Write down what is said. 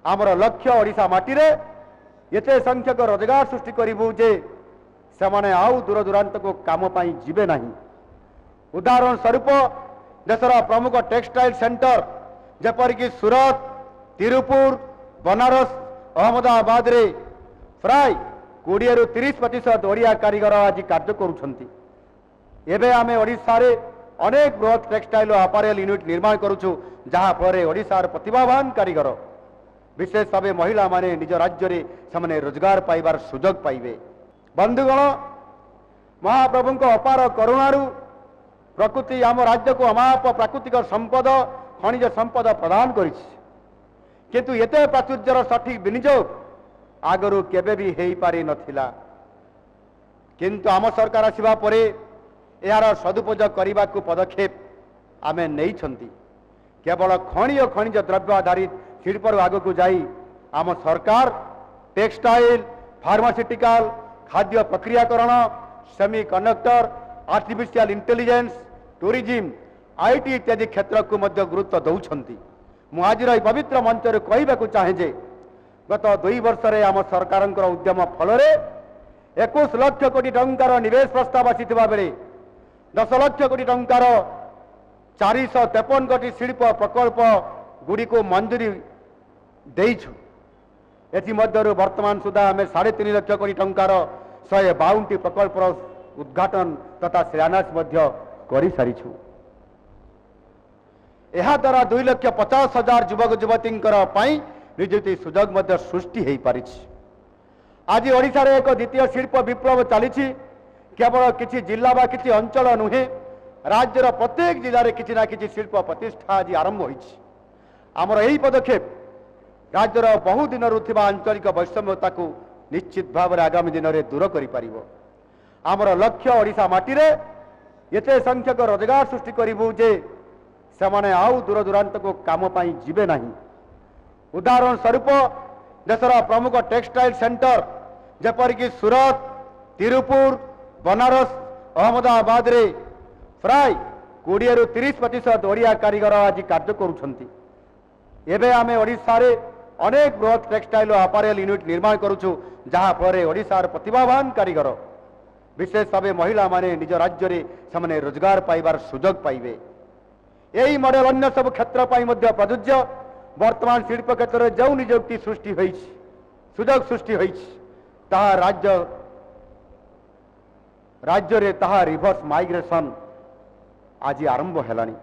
आमर लक्ष्य ओडिशा माटी रे एते संख्यक रोजगार सृष्टि करिबु जे सेमाने आउ दूर दूरांत को काम पाई जिबे नाही। उदाहरण स्वरूप देशर प्रमुख टेक्सटाइल सेंटर जेपरिक सूरत, तिरुपुर, बनारस, अहमदाबाद रे प्राय 20 रु 30% ओडिया कारीगर आज कार्य करुछंती। एबे आमे ओडिशा रे अनेक बृहत टेक्सटाइल और अपारेल यूनिट निर्माण करुछु, जहाँ पर ओडिशार प्रतिभावान कारीगर विशेष भाव महिला माने निज राज्य रे समने रोजगार पाइबार सुजोग पाइबे। बंधुगण, महाप्रभु अपार करुणारू प्रकृति आम राज्य को अमाप प्राकृतिक संपद खनिज संपद प्रदान करिछि, किंतु एते प्राचुर्यर सठिक विनियोग आगरू केबे भी हेई पारि नथिला। किंतु आम सरकार आसिबा परे यार सदुपयोग करने को पदक्षेप आमे नहीं छंती। केवल खनि और खनिज द्रव्य आधारित शिल्प आग को जाई आम सरकार टेक्सटाइल, फार्मास्यूटिकल, खाद्य प्रक्रियाकरण, semiconductor, artificial intelligence, tourism, IT इत्यादि क्षेत्र को मध्य गुरुत्व दौरान। मु आज पवित्र मंच कहवाक चाहे जे गत 2 वर्ष रे आम सरकार उद्यम फल 21 लाख कोटी टंकार निवेश प्रस्ताव आसीथिबा बेले 10 लाख कोटी टंकार 453 कोटी शिल्प प्रकल्प गुड़ी को मंजूरी देइछु। एथि मध्यरु वर्तमान सुधा आम 3.5 लाख कोटी टंकार 152 प्रकल्प उद्घाटन तथा शिलान्यास मध्य करि सारिछु। एहा द्वारा 2,50,000 युवक युवती निजुक्ति सुजोग मध्य सृष्टि हो पारि। आज ओडिशा रे एक द्वितीय शिल्प विप्लव चली। केवल किसी जिला बा किसी अंचल नुहे, राज्यर प्रत्येक जिले में किसी ना किसी शिल्प प्रतिष्ठा आज आरंभ होइछि। आमर यही पदक्षेप राज्यर बहु दिन आंचलिक वैषम्यता को निश्चित भाव में आगामी दिन में दूर करि परिबो। आमर लक्ष्य ओडिशा माटी रे एते संख्यक रोजगार सृष्टि करिबु जे सेमाने आउ दूर दूरांत को काम पाई जिबे नाही। उदाहरण स्वरूप देशर प्रमुख टेक्सटाइल सेंटर जेपरिक सूरत, तिरुपुर, बनारस, अहमदाबाद रे प्राय 20 रु 30% ओडिया कारीगर आज कार्य करुछंती। एबे आमे ओडिशा रे अनेक बृहत टेक्सटाइल और अपारेल यूनिट निर्माण करुछु, जहाँ पर ओडिशार प्रतिभावान कारीगर विशेष भाव महिला माने निज राज्य रे समने रोजगार पाइबार सुजोग पाइबे। यही मॉडल अन्य सब क्षेत्र पाई मध्य प्रযোज्य। वर्तमान शिल्प क्षेत्र में जो निजुक्ति सृष्टि होइछि, सुजोग सृष्टि होइछि, ताहा राज्य रे ताहा रिवर्स माइग्रेशन आज आरंभ हेलानी।